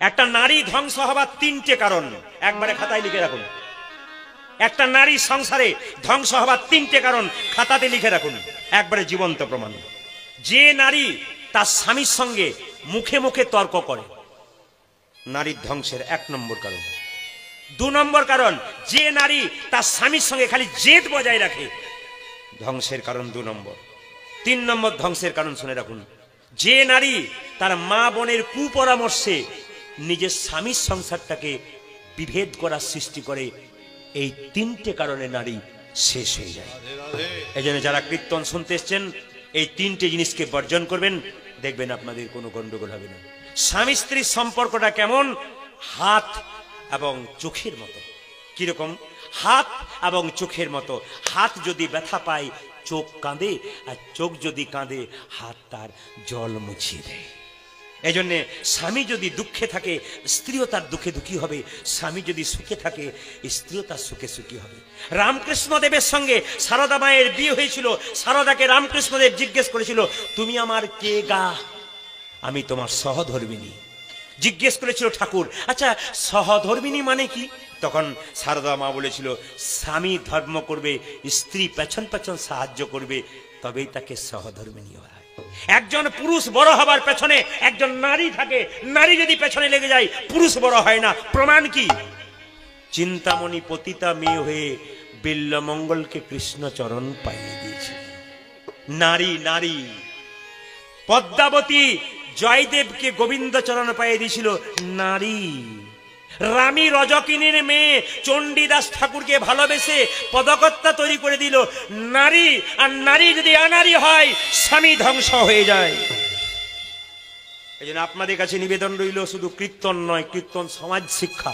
একটা নারী ধ্বংস হবার তিনটে কারণ একবারে খাতায় লিখে রাখুন। একটা নারী সংসারে ধ্বংস হবার তিনটে কারণ খাতাতে লিখে রাখুন, একবারে জীবন্ত প্রমাণ। যে নারী তার স্বামীর সঙ্গে মুখে মুখে তর্ক করে, নারীর ধ্বংসের 1 নম্বর কারণ। 2 নম্বর কারণ, যে নারী তার স্বামীর সঙ্গে খালি জেদ বজায় রাখে, ধ্বংসের কারণ 2 নম্বর। 3 নম্বর ধ্বংসের কারণ শুনে রাখুন, যে নারী তার মা বোনের কুপরামর্শে নিজের স্বামীর সংসারটাকে বিভেদ করার সৃষ্টি করে। এই 3টে কারণে নারী শেষ হয়ে যায়। এই জন্য যারা কীর্তন শুনতে এসছেন এই 3টে জিনিসকে বর্জন করবেন, দেখবেন আপনাদের কোনো গন্ডগোল হবে না। স্বামী স্ত্রীর সম্পর্কটা কেমন? হাত এবং চোখের মতো। কিরকম? হাত এবং চোখের মতো। হাত যদি ব্যথা পায় চোখ কাঁদে, আর চোখ যদি কাঁদে হাত তার জল মুছিয়ে দেয়। এই জন্যে স্বামী যদি দুঃখে থাকে স্ত্রীও তার দুঃখে দুঃখী হবে, স্বামী যদি সুখে থাকে স্ত্রীও তার সুখে সুখী হবে। রামকৃষ্ণদেবের সঙ্গে সারদা মায়ের বিয়ে হয়েছিল। সারদাকে রামকৃষ্ণদেব জিজ্ঞেস করেছিল, তুমি আমার কে গা? আমি তোমার সহধর্মিনী। জিজ্ঞেস করেছিল ঠাকুর, আচ্ছা সহধর্মিনী মানে কি? তখন সারদা মা বলেছিল, স্বামী ধর্ম করবে, স্ত্রী পেছন পেছন সাহায্য করবে, তবেই তাকে সহধর্মিনী হয়। একজন পুরুষ বড় হবার পেছনে একজন নারী থাকে, নারী যদি পেছনে লেগে যায় পুরুষ বড় হয় না। প্রমাণ কি? চিন্তামণি পতিতা মেয়ে হয়ে বিল্বমঙ্গলকে কৃষ্ণচরণ পাইয়ে দিয়েছে। নারী নারী। পদ্মাবতী জয়দেবকে গোবিন্দচরণ পাইয়ে দিয়েছিল নারী। রানী রজকিনীর মেয়ে চণ্ডীদাস ঠাকুরকে ভালোবেসে পদকর্তা তৈরি করে দিল নারী। আর নারী যদি অনারী হয় স্বামী ধ্বংস হয়ে যায়। এই জন্য আপনাদের কাছে নিবেদন রইল, শুধু কীর্তন নয়, কীর্তন সমাজ শিক্ষা।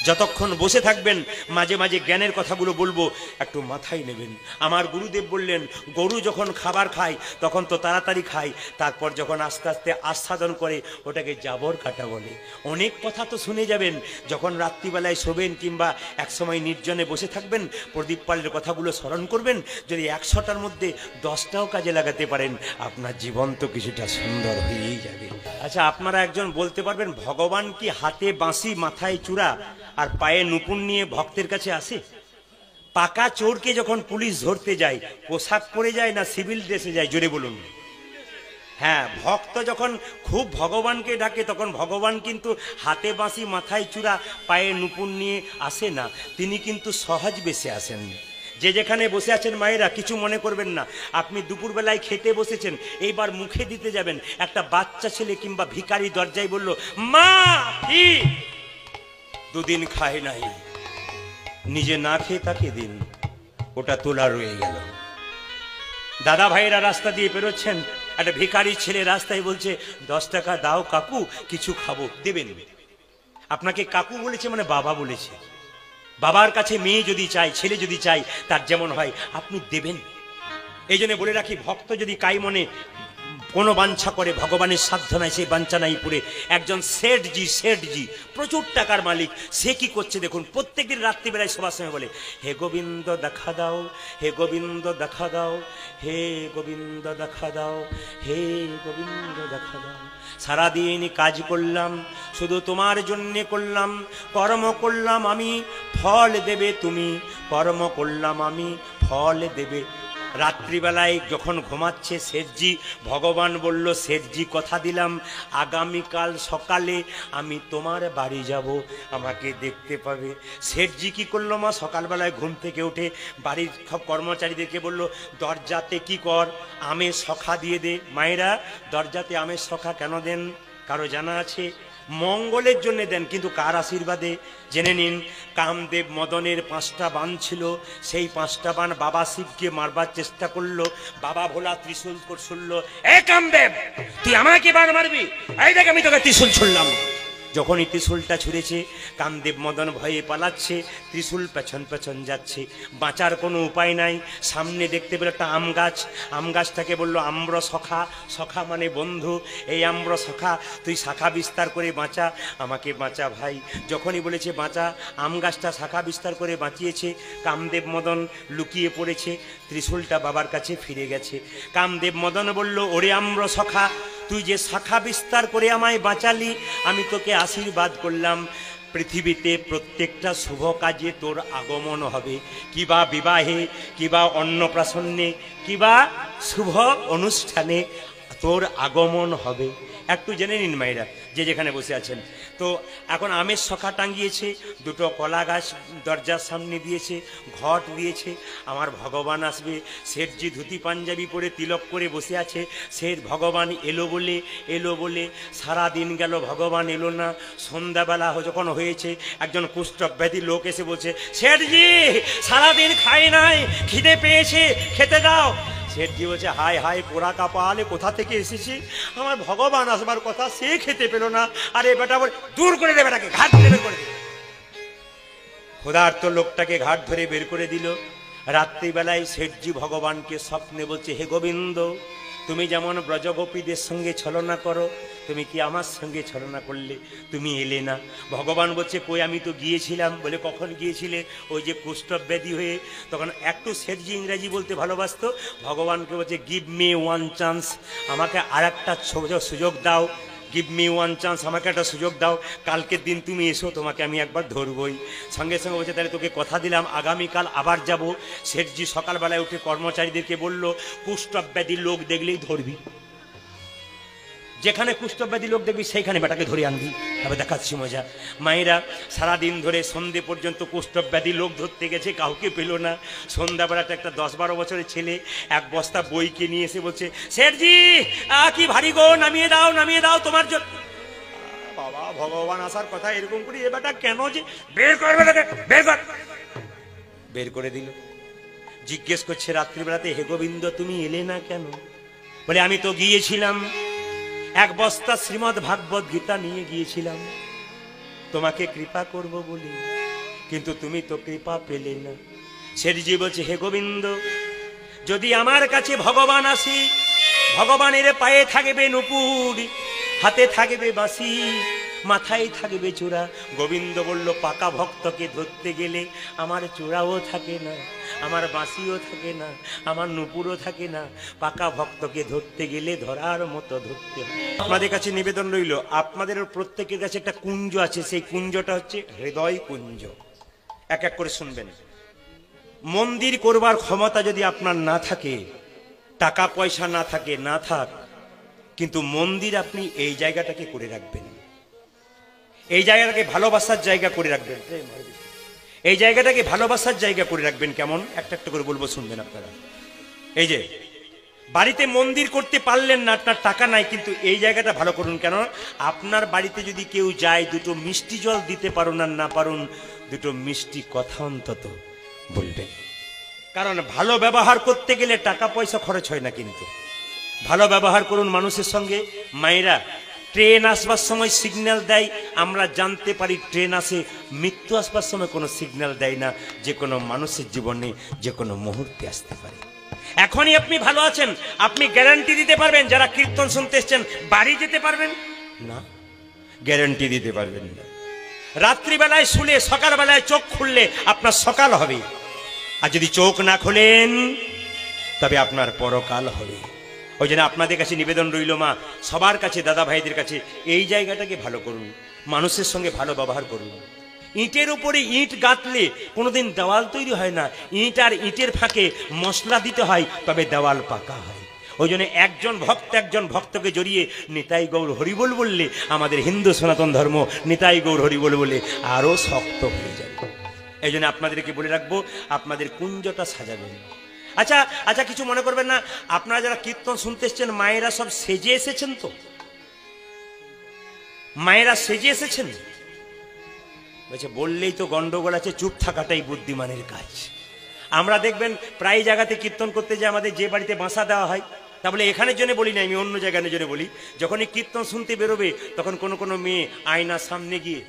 যতক্ষণ বসে থাকবেন মাঝে মাঝে জ্ঞানের কথাগুলো বলবো, একটু মাথায় নেবেন। আমার গুরুদেব বললেন, গরু যখন খাবার খায় তখন তো তাড়াতাড়ি খায়, তারপর যখন আস্তে আস্তে আস্বাদন করে ওটাকে জাবর কাটা বলে। অনেক কথা তো শুনে যাবেন, যখন রাত্রিবেলায় শোবেন কিংবা একসময় নির্জনে বসে থাকবেন প্রদীপ পালের কথাগুলো স্মরণ করবেন। যদি 100টার মধ্যে 10টাও কাজে লাগাতে পারেন আপনার জীবন তো কিছুটা সুন্দর হয়েই যাবে। আচ্ছা, আপনারা একজন বলতে পারবেন ভগবান কি হাতে বাঁশি মাথায় চূড়া আর পায়ে নুপুর নিয়ে ভক্তের কাছে আসে? পাকা চোরকে যখন পুলিশ ধরতে যায় পোশাক পরে যায় না সিভিল ড্রেসে যায়? জোরে বলুন। হ্যাঁ, ভক্ত যখন খুব ভগবানকে ডাকে তখন ভগবান কিন্তু হাতে বাঁশি মাথায় চূড়া পায়ে নুপুর নিয়ে আসে না, তিনি কিন্তু সহজ বেশে আসেন। যে যেখানে বসে আছেন মায়েরা কিছু মনে করবেন না, আপনি দুপুরবেলায় খেতে বসেছেন, এইবার মুখে দিতে যাবেন, একটা বাচ্চা ছেলে কিংবা ভিখারি দরজায় বলল, মা কি? 2 দিন খায় নাই, নিজে না খেয়ে তাকে দিন, ওটা তোলা রয়ে গেল। দাদা ভাইয়েরা রাস্তা দিয়ে পেরোচ্ছেন, একটা ভিখারি ছেলে রাস্তায় বলছে, 10 টাকা দাও কাকু, কিছু খাবো, দেবেন? আপনাকে কাকু বলেছে মানে বাবা বলেছে। বাবার কাছে মেয়ে যদি চায়, ছেলে যদি চায়, তার যেমন হয় আপনি দেবেন। এই জন্য বলে রাখি, ভক্ত যদি কাই মনে কোনো বাঞ্ছা করে ভগবানের সাধ্য নাই, সেই বাঞ্ছা নাই পুরে। একজন শেঠজি প্রচুর টাকার মালিক, সে কি করছে দেখুন, প্রত্যেকদিন রাত্রিবেলায় সবার সময় বলে, হে গোবিন্দ দেখা দাও, হে গোবিন্দ দেখা দাও, হে গোবিন্দ দেখা দাও, হে গোবিন্দ দেখা দাও। সারাদিন কাজ করলাম, শুধু তোমার জন্যে করলাম, কর্ম করলাম আমি, ফল দেবে তুমি, কর্ম করলাম আমি, ফল দেবে। রাত্রিবেলায় যখন ঘুমাচ্ছে শেঠজি, ভগবান বলল, শেঠজি কথা দিলাম আগামীকাল সকালে আমি তোমার বাড়ি যাব, আমাকে দেখতে পাবে। শেঠজি কি করলো মা, সকালবেলায় ঘুম থেকে উঠে বাড়ির সব কর্মচারীদেরকে বলল, দরজাতে কি কর, আমের শখা দিয়ে দে। মায়েরা দরজাতে আমের শখা কেন দেন? কারো জানা আছে? মঙ্গলের জন্য দেন, কিন্তু কার আশীর্বাদে? জেনে নিন। কামদেব মদনের 5টা বাণ ছিল, সেই 5টা বাণ বাবা শিবকে মারবার চেষ্টা করলো। বাবা ভোলা ত্রিশূল ছুড়ল, এ কামদেব তুই আমাকে বাণ মারবি? এই দেখ আমি তোকে ত্রিশূল ছুড়লাম। যখনই ত্রিশূলটা ছুঁড়েছে কামদেব মদন ভয়ে পালাচ্ছে, ত্রিশূল পেছন পেছন যাচ্ছে, বাঁচার কোনো উপায় নাই। সামনে দেখতে পেল একটা আম গাছ, আম গাছটাকে বলল, আম্র সখা, সখা মানে বন্ধু, এই আম্র সখা তুই শাখা বিস্তার করে বাঁচা, আমাকে বাঁচা ভাই। যখনই বলেছে বাঁচা, আম গাছটা শাখা বিস্তার করে বাঁচিয়েছে। কামদেব মদন লুকিয়ে পড়েছে, ত্রিশূলটা বাবার কাছে ফিরে গেছে। কামদেব মদন বলল, ওরে আম্র সখা তুই যে শাখা বিস্তার করে আমায় বাঁচালি, আমি তোকে আশীর্বাদ করলাম, পৃথিবীতে প্রত্যেকটা শুভ কাজে তোর আগমন হবে, কিবা বিবাহে, কিবা অন্নপ্রাশনে, কিবা শুভ অনুষ্ঠানে তোর আগমন হবে। একটু জেনে নিন মায়েরা, যে যেখানে বসে আছেন। তো এখন আমের শখা টাঙ্গিয়েছে, দুটো কলা গাছ দরজার সামনে দিয়েছে, ঘট দিয়েছে। আমার ভগবান আসবে, শেঠজি ধুতি পাঞ্জাবি পরে তিলক করে বসে আছে। শেঠ ভগবান এলো বলে সারা দিন গেল, ভগবান এলো না। সন্ধ্যাবেলা যখন হয়েছে, একজন কুষ্ঠব্যাধি লোক এসে বলছে, শেঠজি সারাদিন খাই নাই, খিদে পেয়েছে, খেতে দাও। শেঠজি বলছে, হায় হায় পোড়া কাপালে, কোথা থেকে এসেছি, আমার ভগবান আসবার কথা, সে খেতে পেল না। আরে বেটা বলে, দূর করে দেবে, তাকে ঘাট ধরে বের করে দিল। ক্ষুধার্ত লোকটাকে ঘাট ধরে বের করে দিল। রাত্রিবেলায় শেঠজি ভগবানকে স্বপ্নে বলছে, হে গোবিন্দ, তুমি যেমন ব্রজগোপীদের সঙ্গে ছলনা করো, তুমি কি আমার সঙ্গে ছলনা করলে? তুমি এলে না। ভগবান বলছে, কই আমি তো গিয়েছিলাম। বলে, কখন গিয়েছিলে? ওই যে কুষ্ঠব্যাধি হয়ে। তখন একটু শেঠজি ইংরাজি বলতে ভালোবাসতো। ভগবানকে বলছে, গিভ মি ওয়ান চান্স, আমাকে আর একটা সুযোগ দাও, গিভ মি ওয়ান চান্স, আমাকে একটা সুযোগ দাও, কালকের দিন তুমি এসো, তোমাকে আমি একবার ধরবই। সঙ্গে সঙ্গে বলছে, তাহলে তোকে কথা দিলাম, আগামীকাল আবার যাব। শেঠজি সকালবেলায় উঠে কর্মচারীদেরকে বলল, কুষ্ঠব্যাধি লোক দেখলেই ধরবি, যেখানে কুষ্ঠব্যাধি লোক দেখবি সেইখানে বেটাকে ধরে আনবি, তবে দেখাচ্ছি মজা। মায়েরা সারাদিন ধরে সন্ধে পর্যন্ত কুষ্ঠব্যাধি লোক ধরতে গেছে, কাউকে পেল না। সন্ধ্যাবেলাটা একটা 10-12 বছরের ছেলে এক বস্তা বইকে নিয়ে এসে বলছে, শেঠজি কি ভারী গো, নামিয়ে দাও তোমার জন্য। বাবা, ভগবান আসার কথা এরকম করে, এ বেটা কেন যে বের করবে, বের করে দিল। জিজ্ঞেস করছে রাত্রিবেলাতে, হে গোবিন্দ তুমি এলে না কেন? বলে, আমি তো গিয়েছিলাম, এক বস্তা শ্রীমদ্ ভাগবত গীতা নিয়ে গিয়েছিলাম তোমাকে কৃপা করব বলে, কিন্তু তুমি তো কৃপা পেলে না। শেঠজি বলছে, হে গোবিন্দ, যদি আমার কাছে ভগবান আসি, ভগবানের পায়ে থাকবে নুপুর, হাতে থাকবে বাঁশি, মাথায় থাকবে চূড়া। গোবিন্দ বলল, পাকা ভক্তকে ধরতে গেলে আমার চূড়াও থাকে না, আমার বাঁশিও থাকে না, আমার নুপুরও থাকে না। পাকা ভক্তকে ধরতে গেলে ধরার মতো ধরতে হয়। আপনাদের কাছে নিবেদন রইল, আপনাদের প্রত্যেকের কাছে একটা কুঞ্জ আছে, সেই কুঞ্জটা হচ্ছে হৃদয় কুঞ্জ। এক এক করে শুনবেন। মন্দির করবার ক্ষমতা যদি আপনার না থাকে, টাকা পয়সা না থাকে, না থাক, কিন্তু মন্দির আপনি এই জায়গাটাকে করে রাখবেন, এই জায়গাটাকে ভালোবাসার জায়গা করে রাখবেন, এই জায়গাটাকে ভালোবাসার জায়গা করে রাখবেন। কেমন? একটা একটা করে বলবো, শুনবেন আপনারা। এই যে বাড়িতে মন্দির করতে পারলেন না, আপনার টাকা নাই, কিন্তু এই জায়গাটা ভালো করুন। কেন? আপনার বাড়িতে যদি কেউ যায়, দুটো মিষ্টি জল দিতে পারুন আর না পারুন, দুটো মিষ্টি কথা অন্তত বলবেন। কারণ ভালো ব্যবহার করতে গেলে টাকা পয়সা খরচ হয় না, কিন্তু ভালো ব্যবহার করুন মানুষের সঙ্গে। মায়েরা, ট্রেন আসবার সময় সিগন্যাল দেয়, আমরা জানতে পারি ট্রেন আসে। মৃত্যু আসবার সময় কোনো সিগন্যাল দেয় না, যে কোনো মানুষের জীবনে যে কোনো মুহূর্তে আসতে পারে। এখনই আপনি ভালো আছেন, আপনি গ্যারান্টি দিতে পারবেন যারা কীর্তন শুনতে এসছেন বাড়ি যেতে পারবেন না? গ্যারান্টি দিতে পারবেন না। রাত্রিবেলায় শুলে সকালবেলায় চোখ খুললে আপনার সকাল হবে, আর যদি চোখ না খোলেন তবে আপনার পরকাল হবে। ওই জন্য আপনাদের কাছে নিবেদন রইল, মা, সবার কাছে, দাদা ভাইদের কাছে, এই জায়গাটাকে ভালো করুন, মানুষের সঙ্গে ভালো ব্যবহার করুন। ইটের উপরে ইট গাঁথলে কোনোদিন দেওয়াল তৈরি হয় না, ইট আর ইটের ফাঁকে মশলা দিতে হয়, তবে দেওয়াল পাকা হয়। ওই জন্য একজন ভক্তকে জড়িয়ে নিতাই গৌর হরিবোল বললে আমাদের হিন্দু সনাতন ধর্ম নিতাই গৌর হরিবোল বলে আরো শক্ত হয়ে যাবে। এই জন্য আপনাদেরকে বলে রাখবো, আপনাদের কুঞ্জটা সাজাবেন। আচ্ছা আচ্ছা, কিছু মনে করবেন না, আপনারা যারা কীর্তন শুনতে এসছেন মায়েরা সব সেজে এসেছেন তো? মায়েরা সেজে এসেছেন? বলছে, বললেই তো গন্ডগোল আছে, চুপ থাকাটাই বুদ্ধিমানের কাজ। আমরা দেখবেন প্রায় জায়গাতে কীর্তন করতে যে আমাদের যে বাড়িতে বাসা দেওয়া হয়, তা বলে এখানের জন্য বলি না, আমি অন্য জায়গার জন্য বলি। যখনই কীর্তন শুনতে বেরোবে তখন কোনো কোনো মেয়ে আয়নার সামনে গিয়ে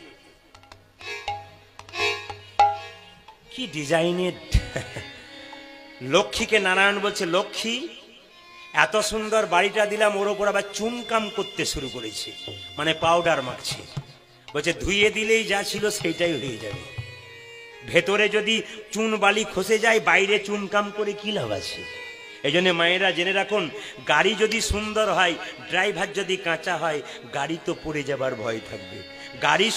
কি ডিজাইনের, লক্ষ্মীকে নারায়ণ বলছে, লক্ষ্মী এত সুন্দর বাড়িটা দিলাম, ওর ওপর আবার চুনকাম করতে শুরু করেছে, মানে পাউডার মাখছে। বলছে, ধুইয়ে দিলেই যা ছিল সেইটাই হয়ে যাবে, ভেতরে যদি চুন বালি খসে যায়, বাইরে চুনকাম করে কি লাভ আছে? এই জন্য মায়েরা জেনে রাখুন, গাড়ি যদি সুন্দর হয়, ড্রাইভার যদি কাঁচা হয়, গাড়ি তো পড়ে যাবার ভয় থাকবে। গাড়ি